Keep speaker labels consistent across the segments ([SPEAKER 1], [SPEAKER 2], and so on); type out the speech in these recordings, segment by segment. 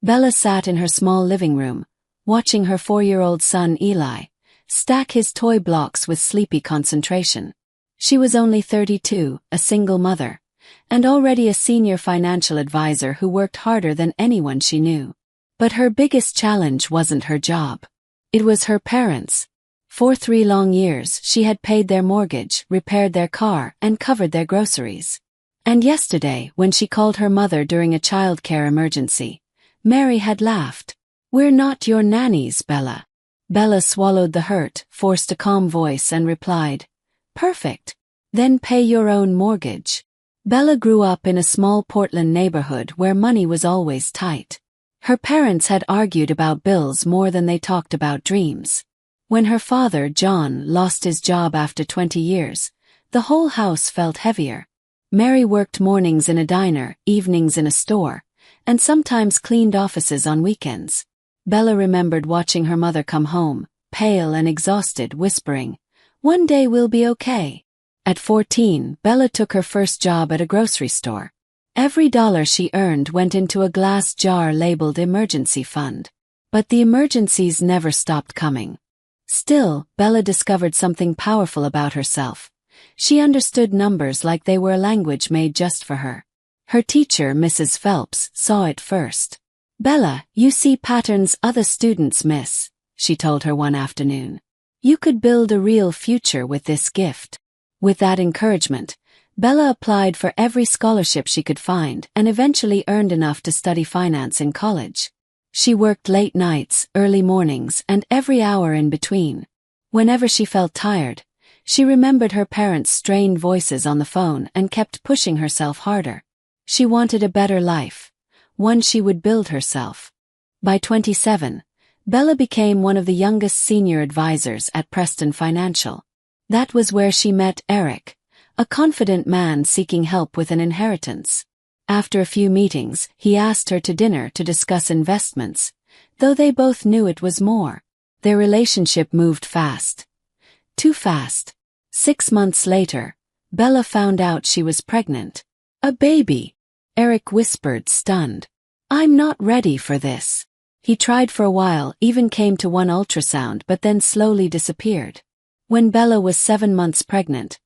[SPEAKER 1] Bella sat in her small living room, watching her 4-year-old son Eli stack his toy blocks with sleepy concentration. She was only 32, a single mother, and already a senior financial advisor who worked harder than anyone she knew. But her biggest challenge wasn't her job. It was her parents. For 3 long years she had paid their mortgage, repaired their car, and covered their groceries. And yesterday, when she called her mother during a childcare emergency, Mary had laughed. "We're not your nannies, Bella." Bella swallowed the hurt, forced a calm voice, and replied, "Perfect. Then pay your own mortgage." Bella grew up in a small Portland neighborhood where money was always tight. Her parents had argued about bills more than they talked about dreams. When her father, John, lost his job after 20 years, the whole house felt heavier. Mary worked mornings in a diner, evenings in a store, and sometimes cleaned offices on weekends. Bella remembered watching her mother come home, pale and exhausted, whispering, "One day we'll be okay." At 14, Bella took her first job at a grocery store. Every dollar she earned went into a glass jar labeled emergency fund. But the emergencies never stopped coming. Still, Bella discovered something powerful about herself. She understood numbers like they were a language made just for her. Her teacher, Mrs. Phelps, saw it first. "Bella, you see patterns other students miss," she told her one afternoon. "You could build a real future with this gift." With that encouragement, Bella applied for every scholarship she could find and eventually earned enough to study finance in college. She worked late nights, early mornings, and every hour in between. Whenever she felt tired, she remembered her parents' strained voices on the phone and kept pushing herself harder. She wanted a better life, one she would build herself. By 27, Bella became one of the youngest senior advisors at Preston Financial. That was where she met Eric, a confident man seeking help with an inheritance. After a few meetings, he asked her to dinner to discuss investments, though they both knew it was more. Their relationship moved fast. Too fast. 6 months later, Bella found out she was pregnant. "A baby," Eric whispered, stunned. "I'm not ready for this." He tried for a while, even came to one ultrasound, but then slowly disappeared. When Bella was 7 months pregnant,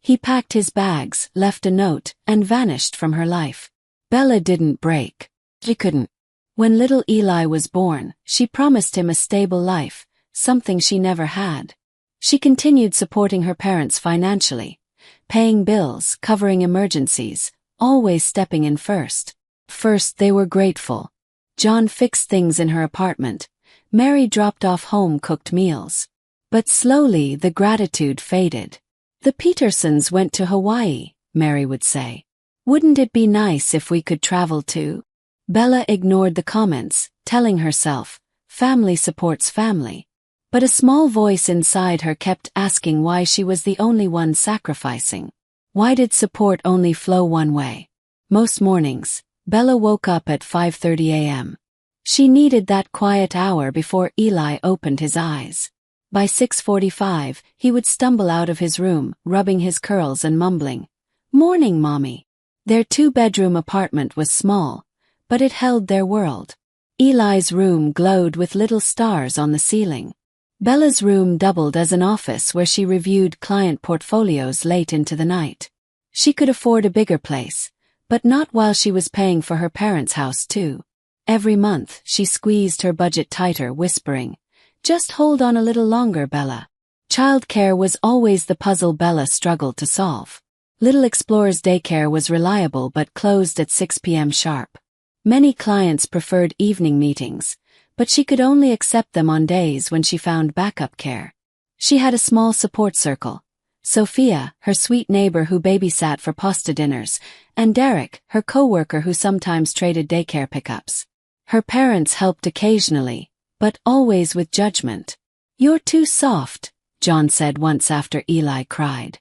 [SPEAKER 1] he packed his bags, left a note, and vanished from her life. Bella didn't break. She couldn't. When little Eli was born, she promised him a stable life, something she never had. She continued supporting her parents financially, paying bills, covering emergencies, always stepping in first. First, they were grateful. John fixed things in her apartment. Mary dropped off home-cooked meals. But slowly the gratitude faded. "The Petersons went to Hawaii," Mary would say. "Wouldn't it be nice if we could travel too?" Bella ignored the comments, telling herself, family supports family. But a small voice inside her kept asking why she was the only one sacrificing. Why did support only flow one way? Most mornings, Bella woke up at 5:30 a.m. She needed that quiet hour before Eli opened his eyes. By 6:45, he would stumble out of his room, rubbing his curls and mumbling, "Morning, Mommy." Their 2-bedroom apartment was small, but it held their world. Eli's room glowed with little stars on the ceiling. Bella's room doubled as an office where she reviewed client portfolios late into the night. She could afford a bigger place, but not while she was paying for her parents' house too. Every month, she squeezed her budget tighter, whispering, "Just hold on a little longer, Bella." Childcare was always the puzzle Bella struggled to solve. Little Explorers Daycare was reliable but closed at 6 p.m. sharp. Many clients preferred evening meetings, but she could only accept them on days when she found backup care. She had a small support circle: Sophia, her sweet neighbor who babysat for pasta dinners, and Derek, her coworker who sometimes traded daycare pickups. Her parents helped occasionally, but always with judgment. "You're too soft," John said once after Eli cried.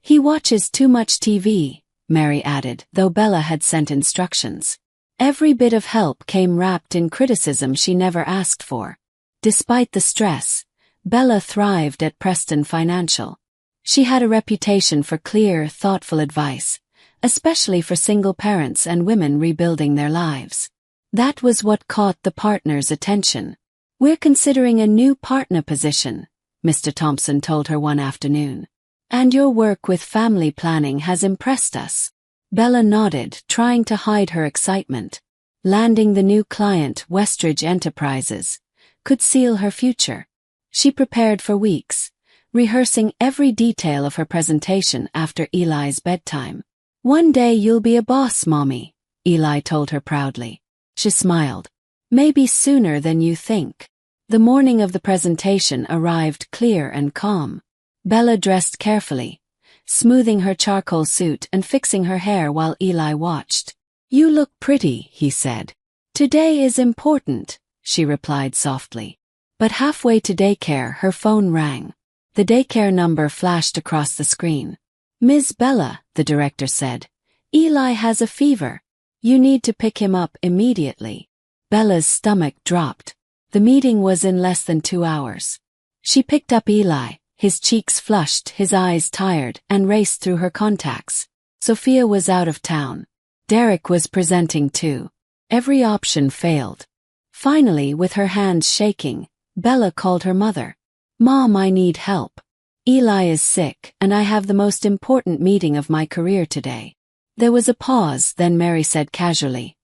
[SPEAKER 1] "He watches too much TV," Mary added, though Bella had sent instructions. Every bit of help came wrapped in criticism she never asked for. Despite the stress, Bella thrived at Preston Financial. She had a reputation for clear, thoughtful advice, especially for single parents and women rebuilding their lives. That was what caught the partner's attention. "We're considering a new partner position," Mr. Thompson told her one afternoon. "And your work with family planning has impressed us." Bella nodded, trying to hide her excitement. Landing the new client, Westridge Enterprises, could seal her future. She prepared for weeks, rehearsing every detail of her presentation after Eli's bedtime. "One day you'll be a boss, Mommy," Eli told her proudly. She smiled. "Maybe sooner than you think." The morning of the presentation arrived clear and calm. Bella dressed carefully, smoothing her charcoal suit and fixing her hair while Eli watched. "You look pretty," he said. "Today is important," she replied softly. But halfway to daycare, her phone rang. The daycare number flashed across the screen. "Ms. Bella," the director said, "Eli has a fever. You need to pick him up immediately." Bella's stomach dropped. The meeting was in less than 2 hours. She picked up Eli, his cheeks flushed, his eyes tired, and raced through her contacts. Sophia was out of town. Derek was presenting too. Every option failed. Finally, with her hands shaking, Bella called her mother. "Mom, I need help. Eli is sick, and I have the most important meeting of my career today." There was a pause, then Mary said casually,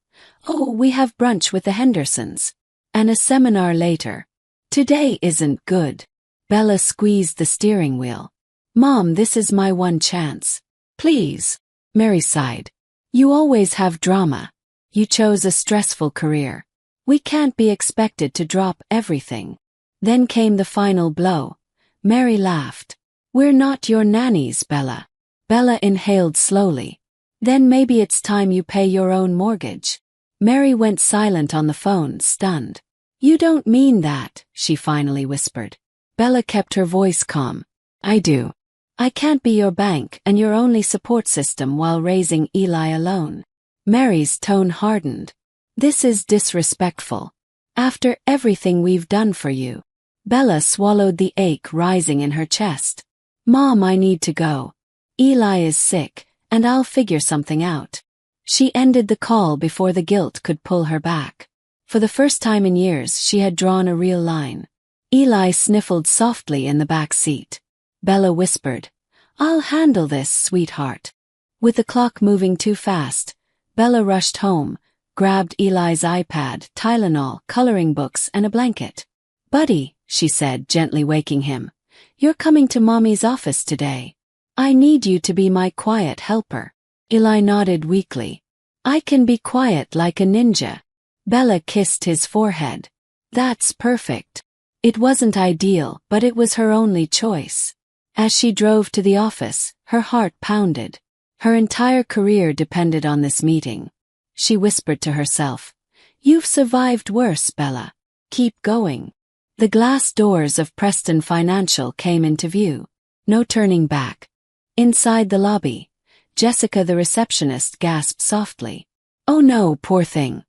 [SPEAKER 1] "Oh, we have brunch with the Hendersons. And a seminar later. Today isn't good." Bella squeezed the steering wheel. "Mom, this is my one chance. Please." Mary sighed. "You always have drama. You chose a stressful career. We can't be expected to drop everything." Then came the final blow. Mary laughed. "We're not your nannies, Bella." Bella inhaled slowly. "Then maybe it's time you pay your own mortgage." Mary went silent on the phone, stunned. "You don't mean that," she finally whispered. Bella kept her voice calm. "I do. I can't be your bank and your only support system while raising Eli alone." Mary's tone hardened. "This is disrespectful. After everything we've done for you." Bella swallowed the ache rising in her chest. "Mom, I need to go. Eli is sick, and I'll figure something out." She ended the call before the guilt could pull her back. For the first time in years, she had drawn a real line. Eli sniffled softly in the back seat. Bella whispered, "I'll handle this, sweetheart." With the clock moving too fast, Bella rushed home, grabbed Eli's iPad, Tylenol, coloring books, and a blanket. "Buddy," she said, gently waking him, "you're coming to Mommy's office today. I need you to be my quiet helper." Eli nodded weakly. "I can be quiet like a ninja." Bella kissed his forehead. "That's perfect." It wasn't ideal, but it was her only choice. As she drove to the office, her heart pounded. Her entire career depended on this meeting. She whispered to herself, "You've survived worse, Bella. Keep going." The glass doors of Preston Financial came into view. No turning back. Inside the lobby, Jessica the receptionist gasped softly. "Oh no, poor thing.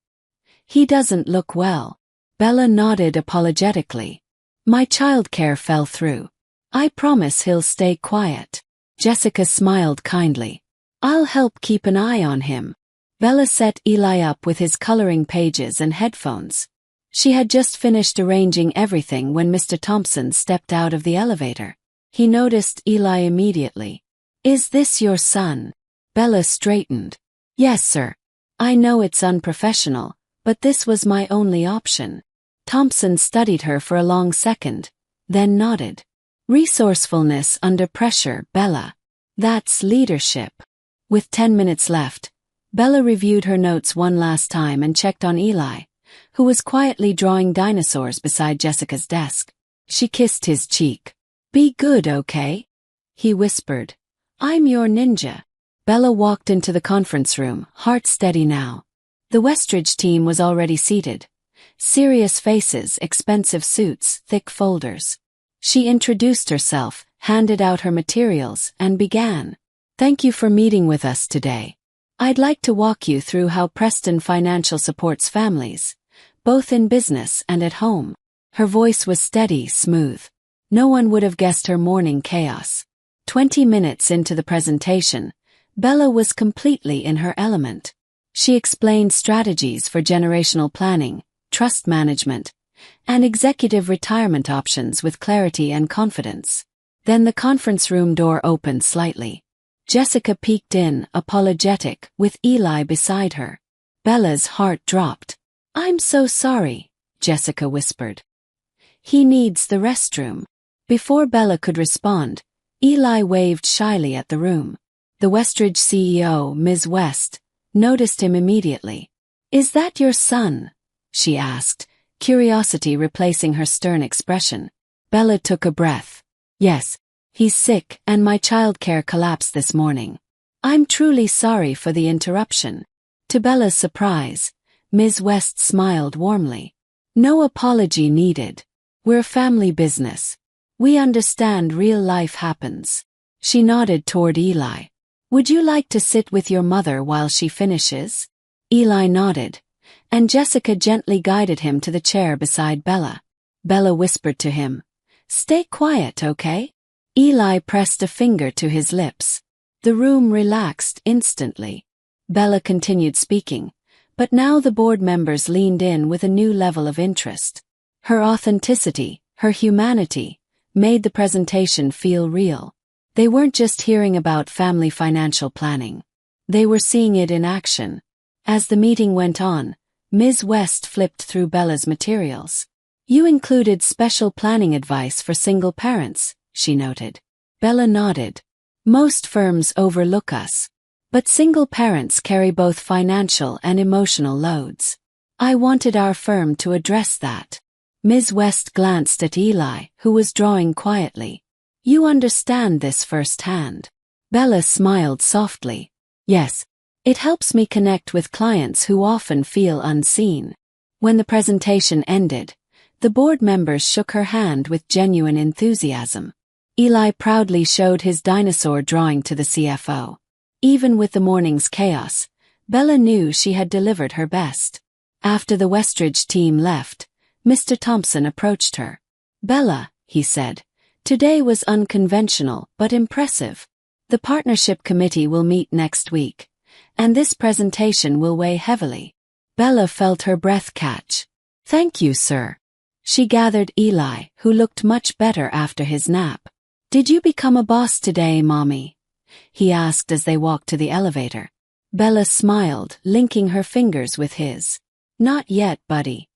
[SPEAKER 1] He doesn't look well." Bella nodded apologetically. "My childcare fell through. I promise he'll stay quiet." Jessica smiled kindly. "I'll help keep an eye on him." Bella set Eli up with his coloring pages and headphones. She had just finished arranging everything when Mr. Thompson stepped out of the elevator. He noticed Eli immediately. "Is this your son?" Bella straightened. "Yes, sir. I know it's unprofessional, but this was my only option." Thompson studied her for a long second, then nodded. "Resourcefulness under pressure, Bella. That's leadership." With 10 minutes left, Bella reviewed her notes one last time and checked on Eli, who was quietly drawing dinosaurs beside Jessica's desk. She kissed his cheek. "Be good, okay?" he whispered. "I'm your ninja." Bella walked into the conference room, heart steady now. The Westridge team was already seated. Serious faces, expensive suits, thick folders. She introduced herself, handed out her materials, and began. "Thank you for meeting with us today. I'd like to walk you through how Preston Financial supports families, both in business and at home." Her voice was steady, smooth. No one would have guessed her morning chaos. 20 minutes into the presentation, Bella was completely in her element. She explained strategies for generational planning, trust management, and executive retirement options with clarity and confidence. Then the conference room door opened slightly. Jessica peeked in, apologetic, with Eli beside her. Bella's heart dropped. "I'm so sorry," Jessica whispered. "He needs the restroom." Before Bella could respond, Eli waved shyly at the room. The Westridge CEO, Ms. West, noticed him immediately. "Is that your son?" she asked, curiosity replacing her stern expression. Bella took a breath. "Yes, he's sick and my childcare collapsed this morning. I'm truly sorry for the interruption." To Bella's surprise, Ms. West smiled warmly. "No apology needed. We're family business. We understand real life happens." She nodded toward Eli. "Would you like to sit with your mother while she finishes?" Eli nodded, and Jessica gently guided him to the chair beside Bella. Bella whispered to him, "Stay quiet, okay?" Eli pressed a finger to his lips. The room relaxed instantly. Bella continued speaking, but now the board members leaned in with a new level of interest. Her authenticity, her humanity, made the presentation feel real. They weren't just hearing about family financial planning. They were seeing it in action. As the meeting went on, Ms. West flipped through Bella's materials. "You included special planning advice for single parents," she noted. Bella nodded. "Most firms overlook us. But single parents carry both financial and emotional loads. I wanted our firm to address that." Ms. West glanced at Eli, who was drawing quietly. "You understand this firsthand." Bella smiled softly. "Yes, it helps me connect with clients who often feel unseen." When the presentation ended, the board members shook her hand with genuine enthusiasm. Eli proudly showed his dinosaur drawing to the CFO. Even with the morning's chaos, Bella knew she had delivered her best. After the Westridge team left, Mr. Thompson approached her. "Bella," he said, "today was unconventional but impressive. The partnership committee will meet next week, and this presentation will weigh heavily." Bella felt her breath catch. "Thank you, sir." She gathered Eli, who looked much better after his nap. "Did you become a boss today, Mommy?" he asked as they walked to the elevator. Bella smiled, linking her fingers with his. "Not yet, buddy.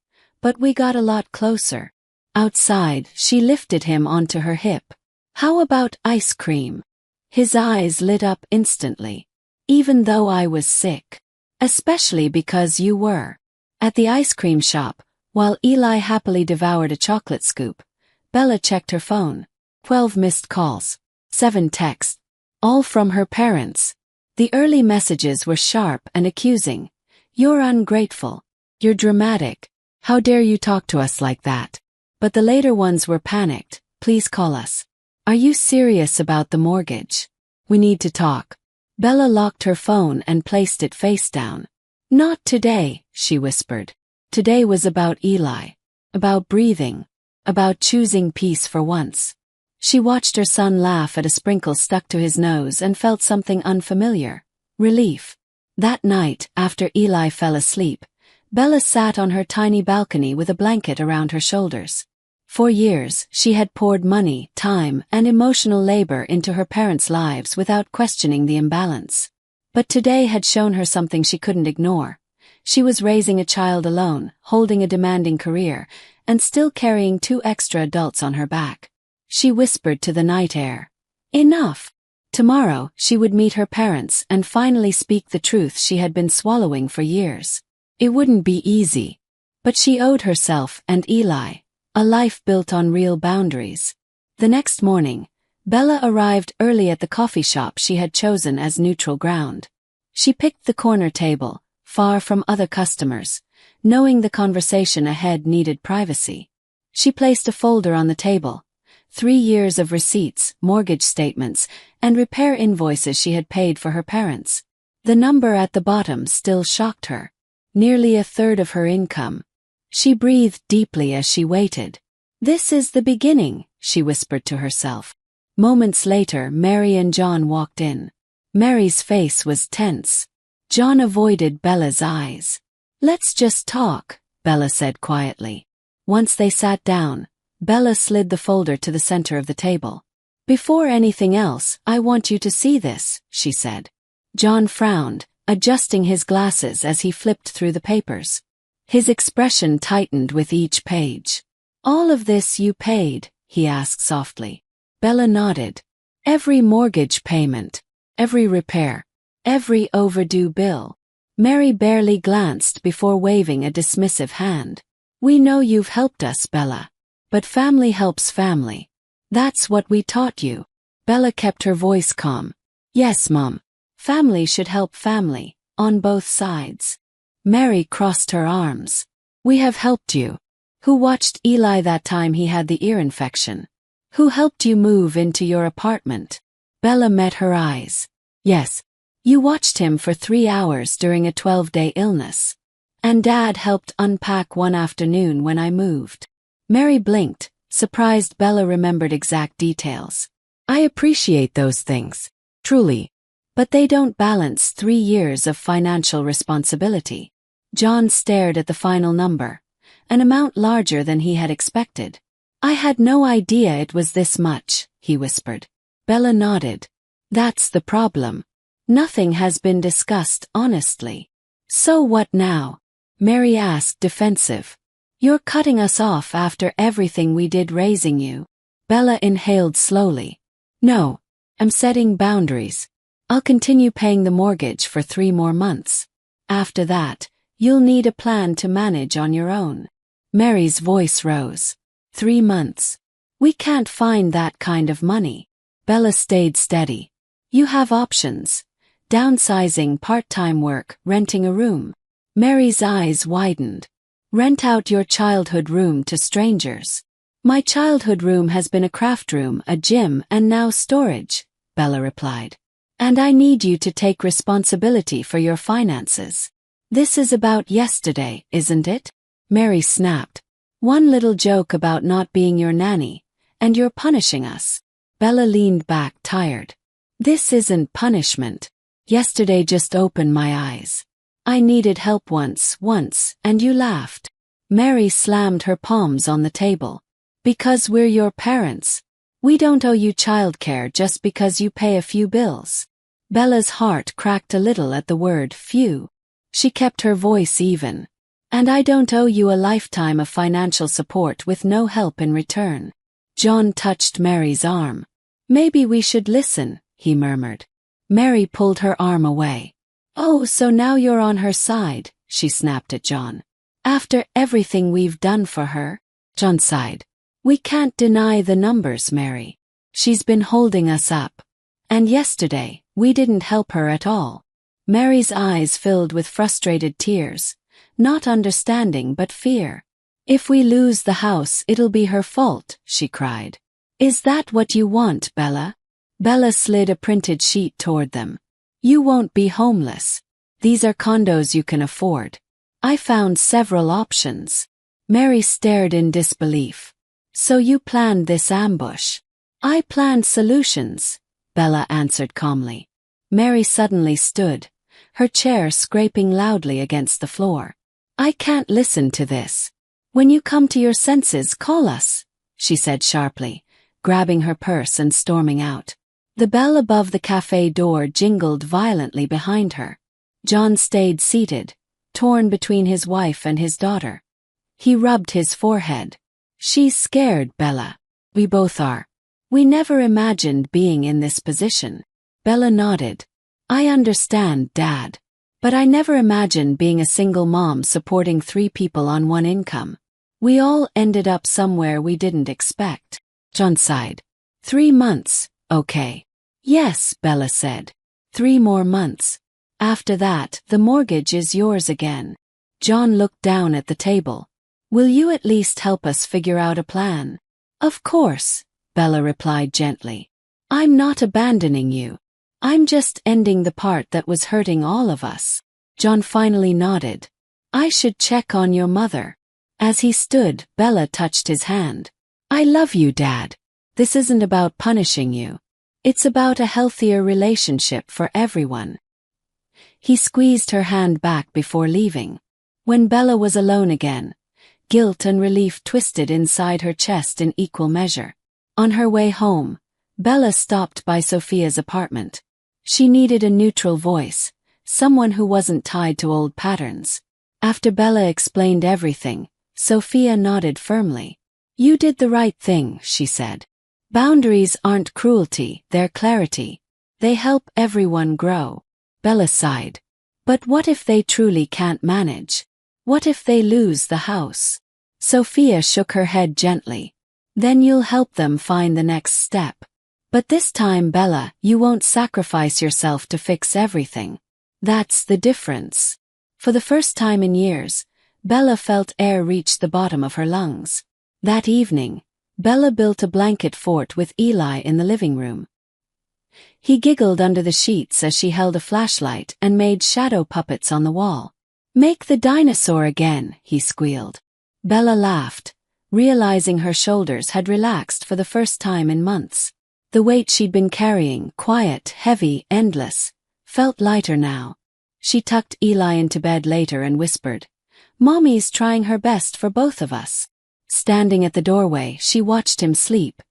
[SPEAKER 1] But we got a lot closer." Outside, she lifted him onto her hip. "How about ice cream?" His eyes lit up instantly. "Even though I was sick. Especially because you were." At the ice cream shop, while Eli happily devoured a chocolate scoop, Bella checked her phone. 12 missed calls. 7 texts. All from her parents. The early messages were sharp and accusing. "You're ungrateful. You're dramatic. How dare you talk to us like that?" But the later ones were panicked. "Please call us. Are you serious about the mortgage? We need to talk." Bella locked her phone and placed it face down. "Not today," she whispered. Today was about Eli. About breathing. About choosing peace for once. She watched her son laugh at a sprinkle stuck to his nose and felt something unfamiliar. Relief. That night, after Eli fell asleep, Bella sat on her tiny balcony with a blanket around her shoulders. For years, she had poured money, time, and emotional labor into her parents' lives without questioning the imbalance. But today had shown her something she couldn't ignore. She was raising a child alone, holding a demanding career, and still carrying 2 extra adults on her back. She whispered to the night air. Enough. Tomorrow, she would meet her parents and finally speak the truth she had been swallowing for years. It wouldn't be easy. But she owed herself and Eli a life built on real boundaries. The next morning, Bella arrived early at the coffee shop she had chosen as neutral ground. She picked the corner table, far from other customers, knowing the conversation ahead needed privacy. She placed a folder on the table. 3 years of receipts, mortgage statements, and repair invoices she had paid for her parents. The number at the bottom still shocked her. Nearly a third of her income. She breathed deeply as she waited. "This is the beginning," she whispered to herself. Moments later, Mary and John walked in. Mary's face was tense. John avoided Bella's eyes. Let's just talk, Bella said quietly. Once they sat down, Bella slid the folder to the center of the table. Before anything else, I want you to see this, she said. John frowned, adjusting his glasses as he flipped through the papers. His expression tightened with each page. All of this you paid? He asked softly. Bella nodded. Every mortgage payment, every repair, every overdue bill. Mary barely glanced before waving a dismissive hand. We know you've helped us, Bella. But family helps family. That's what we taught you. Bella kept her voice calm. Yes, Mom. Family should help family, on both sides. Mary crossed her arms. We have helped you. Who watched Eli that time he had the ear infection? Who helped you move into your apartment? Bella met her eyes. Yes. You watched him for 3 hours during a 12-day illness. And Dad helped unpack one afternoon when I moved. Mary blinked, surprised Bella remembered exact details. I appreciate those things, truly. But they don't balance 3 years of financial responsibility. John stared at the final number, an amount larger than he had expected. I had no idea it was this much, he whispered. Bella nodded. That's the problem. Nothing has been discussed honestly. So what now? Mary asked, defensive. You're cutting us off after everything we did raising you. Bella inhaled slowly. No, I'm setting boundaries. I'll continue paying the mortgage for 3 more months. After that, you'll need a plan to manage on your own. Mary's voice rose. 3 months. We can't find that kind of money. Bella stayed steady. You have options. Downsizing, part-time work, renting a room. Mary's eyes widened. Rent out your childhood room to strangers. My childhood room has been a craft room, a gym, and now storage, Bella replied. And I need you to take responsibility for your finances. This is about yesterday, isn't it? Mary snapped. One little joke about not being your nanny, and you're punishing us. Bella leaned back, tired. This isn't punishment. Yesterday just opened my eyes. I needed help once, and you laughed. Mary slammed her palms on the table. Because we're your parents. We don't owe you childcare just because you pay a few bills. Bella's heart cracked a little at the word few. She kept her voice even. And I don't owe you a lifetime of financial support with no help in return. John touched Mary's arm. Maybe we should listen, he murmured. Mary pulled her arm away. Oh, so now you're on her side, she snapped at John. After everything we've done for her? John sighed. We can't deny the numbers, Mary. She's been holding us up. And yesterday, we didn't help her at all. Mary's eyes filled with frustrated tears, not understanding but fear. If we lose the house, it'll be her fault, she cried. Is that what you want, Bella? Bella slid a printed sheet toward them. You won't be homeless. These are condos you can afford. I found several options. Mary stared in disbelief. So you planned this ambush? I planned solutions, Bella answered calmly. Mary suddenly stood, her chair scraping loudly against the floor. I can't listen to this. When you come to your senses, call us, she said sharply, grabbing her purse and storming out. The bell above the cafe door jingled violently behind her. John stayed seated, torn between his wife and his daughter. He rubbed his forehead. She's scared, Bella. We both are. We never imagined being in this position. Bella nodded. I understand, Dad. But I never imagined being a single mom supporting 3 people on 1 income. We all ended up somewhere we didn't expect. John sighed. 3 months, okay. Yes, Bella said. 3 more months. After that, the mortgage is yours again. John looked down at the table. Will you at least help us figure out a plan? Of course, Bella replied gently. I'm not abandoning you. I'm just ending the part that was hurting all of us. John finally nodded. I should check on your mother. As he stood, Bella touched his hand. I love you, Dad. This isn't about punishing you. It's about a healthier relationship for everyone. He squeezed her hand back before leaving. When Bella was alone again, guilt and relief twisted inside her chest in equal measure. On her way home, Bella stopped by Sophia's apartment. She needed a neutral voice, someone who wasn't tied to old patterns. After Bella explained everything, Sophia nodded firmly. "You did the right thing," she said. "Boundaries aren't cruelty, they're clarity. They help everyone grow." Bella sighed. "But what if they truly can't manage? What if they lose the house?" Sophia shook her head gently. "Then you'll help them find the next step. But this time, Bella, you won't sacrifice yourself to fix everything. That's the difference." For the first time in years, Bella felt air reach the bottom of her lungs. That evening, Bella built a blanket fort with Eli in the living room. He giggled under the sheets as she held a flashlight and made shadow puppets on the wall. "Make the dinosaur again," he squealed. Bella laughed, realizing her shoulders had relaxed for the first time in months. The weight she'd been carrying, quiet, heavy, endless, felt lighter now. She tucked Eli into bed later and whispered, "Mommy's trying her best for both of us." Standing at the doorway, she watched him sleep,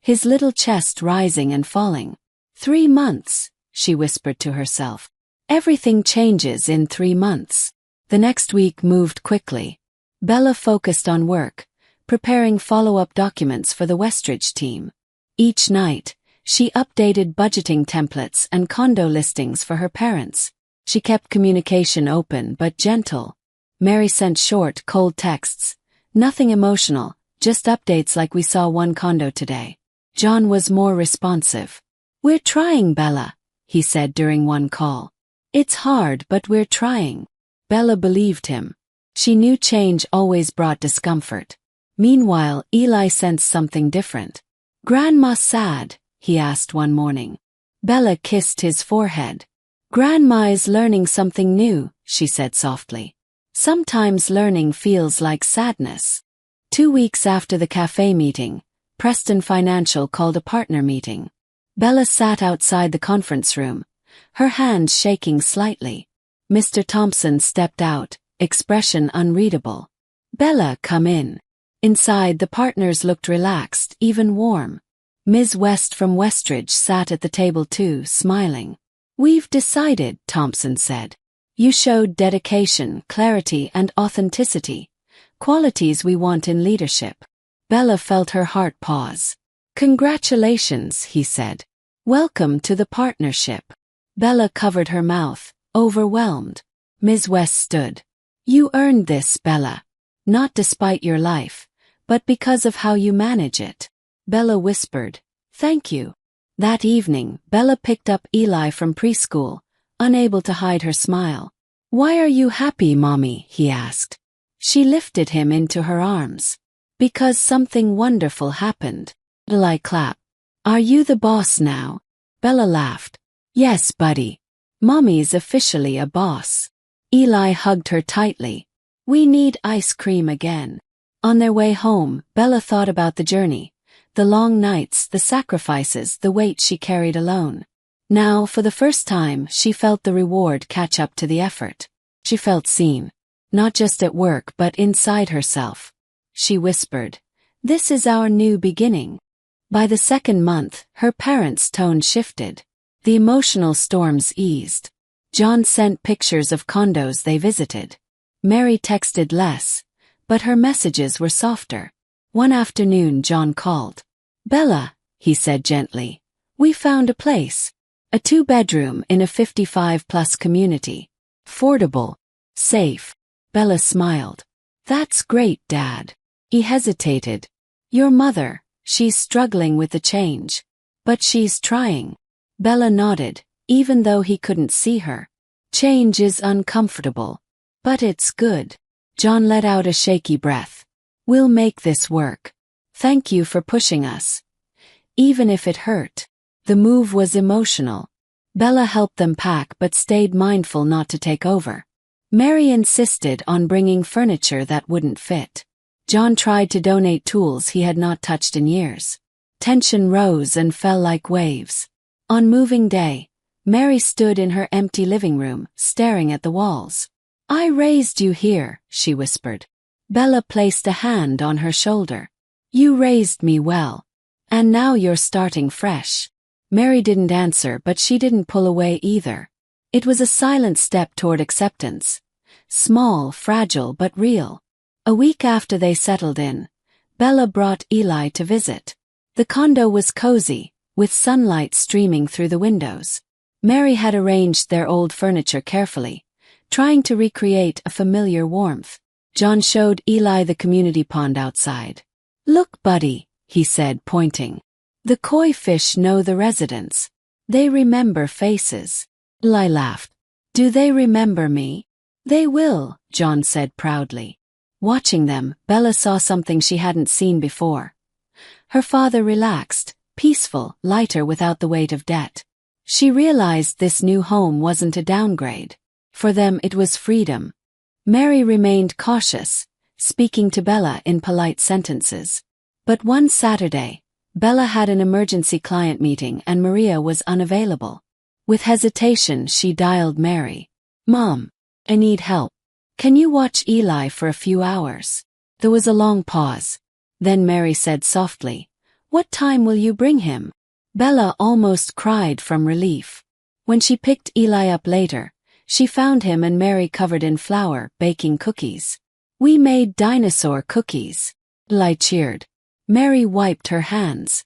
[SPEAKER 1] his little chest rising and falling. 3 months, she whispered to herself. Everything changes in 3 months. The next week moved quickly. Bella focused on work, preparing follow-up documents for the Westridge team. Each night, she updated budgeting templates and condo listings for her parents. She kept communication open but gentle. Mary sent short, cold texts. Nothing emotional, just updates like "we saw one condo today." John was more responsive. "We're trying, Bella," he said during one call. "It's hard, but we're trying." Bella believed him. She knew change always brought discomfort. Meanwhile, Eli sensed something different. "Grandma sad?" he asked one morning. Bella kissed his forehead. "Grandma is learning something new," she said softly. "Sometimes learning feels like sadness." 2 weeks after the cafe meeting, Preston Financial called a partner meeting. Bella sat outside the conference room, her hands shaking slightly. Mr. Thompson stepped out, expression unreadable. "Bella, come in." Inside, the partners looked relaxed, even warm. Ms. West from Westridge sat at the table too, smiling. "We've decided," Thompson said. "You showed dedication, clarity, and authenticity, qualities we want in leadership." Bella felt her heart pause. "Congratulations," he said. "Welcome to the partnership." Bella covered her mouth, overwhelmed. Ms. West stood. "You earned this, Bella. Not despite your life, but because of how you manage it." Bella whispered, "Thank you." That evening, Bella picked up Eli from preschool, unable to hide her smile. "Why are you happy, Mommy?" he asked. She lifted him into her arms. "Because something wonderful happened." Eli clapped. "Are you the boss now?" Bella laughed. "Yes, buddy. Mommy's officially a boss." Eli hugged her tightly. "We need ice cream again." On their way home, Bella thought about the journey. The long nights, the sacrifices, the weight she carried alone. Now, for the first time, she felt the reward catch up to the effort. She felt seen. Not just at work but inside herself. She whispered, "This is our new beginning." By the second month, her parents' tone shifted. The emotional storms eased. John sent pictures of condos they visited. Mary texted less, but her messages were softer. One afternoon John called. "Bella," he said gently, "we found a place. A 2-bedroom in a 55-plus community. Affordable. Safe." Bella smiled. "That's great, Dad." He hesitated. "Your mother, she's struggling with the change. But she's trying." Bella nodded, even though he couldn't see her. "Change is uncomfortable. But it's good." John let out a shaky breath. "We'll make this work. Thank you for pushing us. Even if it hurt." The move was emotional. Bella helped them pack but stayed mindful not to take over. Mary insisted on bringing furniture that wouldn't fit. John tried to donate tools he had not touched in years. Tension rose and fell like waves. On moving day, Mary stood in her empty living room, staring at the walls. "I raised you here," she whispered. Bella placed a hand on her shoulder. "You raised me well. And now you're starting fresh." Mary didn't answer, but she didn't pull away either. It was a silent step toward acceptance. Small, fragile, but real. A week after they settled in, Bella brought Eli to visit. The condo was cozy, with sunlight streaming through the windows. Mary had arranged their old furniture carefully, trying to recreate a familiar warmth. John showed Eli the community pond outside. "Look, buddy," he said, pointing. "The koi fish know the residents. They remember faces." Eli laughed. "Do they remember me?" "They will," John said proudly. Watching them, Bella saw something she hadn't seen before. Her father relaxed, peaceful, lighter without the weight of debt. She realized this new home wasn't a downgrade. For them it was freedom. Mary remained cautious, speaking to Bella in polite sentences. But one Saturday, Bella had an emergency client meeting and Maria was unavailable. With hesitation, she dialed Mary. "Mom, I need help. Can you watch Eli for a few hours?" There was a long pause. Then Mary said softly, "What time will you bring him?" Bella almost cried from relief. When she picked Eli up later, she found him and Mary covered in flour, baking cookies. "We made dinosaur cookies," Eli cheered. Mary wiped her hands.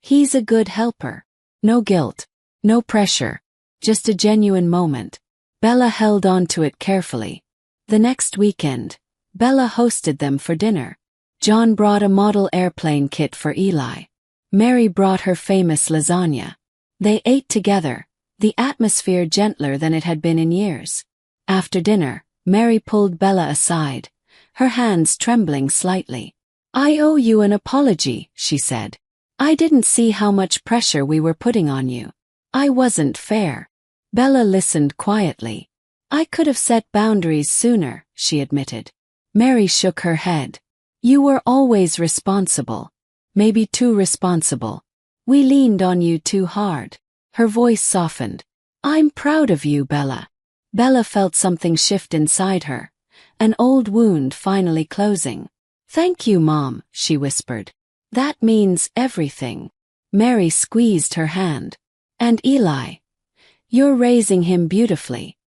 [SPEAKER 1] "He's a good helper." No guilt, no pressure, just a genuine moment. Bella held on to it carefully. The next weekend, Bella hosted them for dinner. John brought a model airplane kit for Eli. Mary brought her famous lasagna. They ate together, the atmosphere gentler than it had been in years. After dinner, Mary pulled Bella aside, her hands trembling slightly. "I owe you an apology," she said. "I didn't see how much pressure we were putting on you. I wasn't fair." Bella listened quietly. "I could have set boundaries sooner," she admitted. Mary shook her head. "You were always responsible. Maybe too responsible. We leaned on you too hard." Her voice softened. "I'm proud of you, Bella." Bella felt something shift inside her, an old wound finally closing. "Thank you, Mom," she whispered. "That means everything." Mary squeezed her hand. "And Eli? You're raising him beautifully.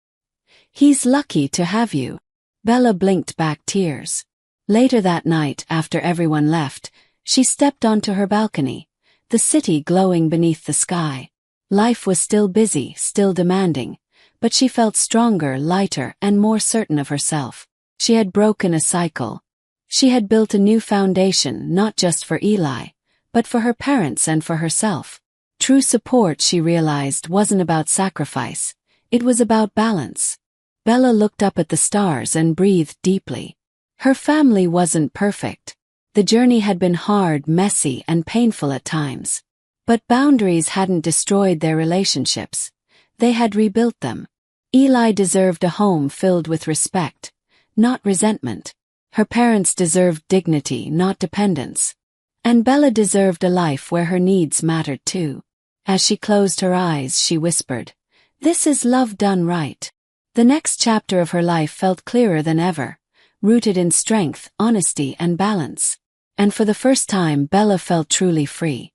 [SPEAKER 1] He's lucky to have you." Bella blinked back tears. Later that night, after everyone left, she stepped onto her balcony, the city glowing beneath the sky. Life was still busy, still demanding, but she felt stronger, lighter, and more certain of herself. She had broken a cycle. She had built a new foundation, not just for Eli, but for her parents and for herself. True support, she realized, wasn't about sacrifice. It was about balance. Bella looked up at the stars and breathed deeply. Her family wasn't perfect. The journey had been hard, messy, and painful at times. But boundaries hadn't destroyed their relationships. They had rebuilt them. Eli deserved a home filled with respect, not resentment. Her parents deserved dignity, not dependence. And Bella deserved a life where her needs mattered too. As she closed her eyes, she whispered, "This is love done right." The next chapter of her life felt clearer than ever, rooted in strength, honesty, and balance. And for the first time, Bella felt truly free.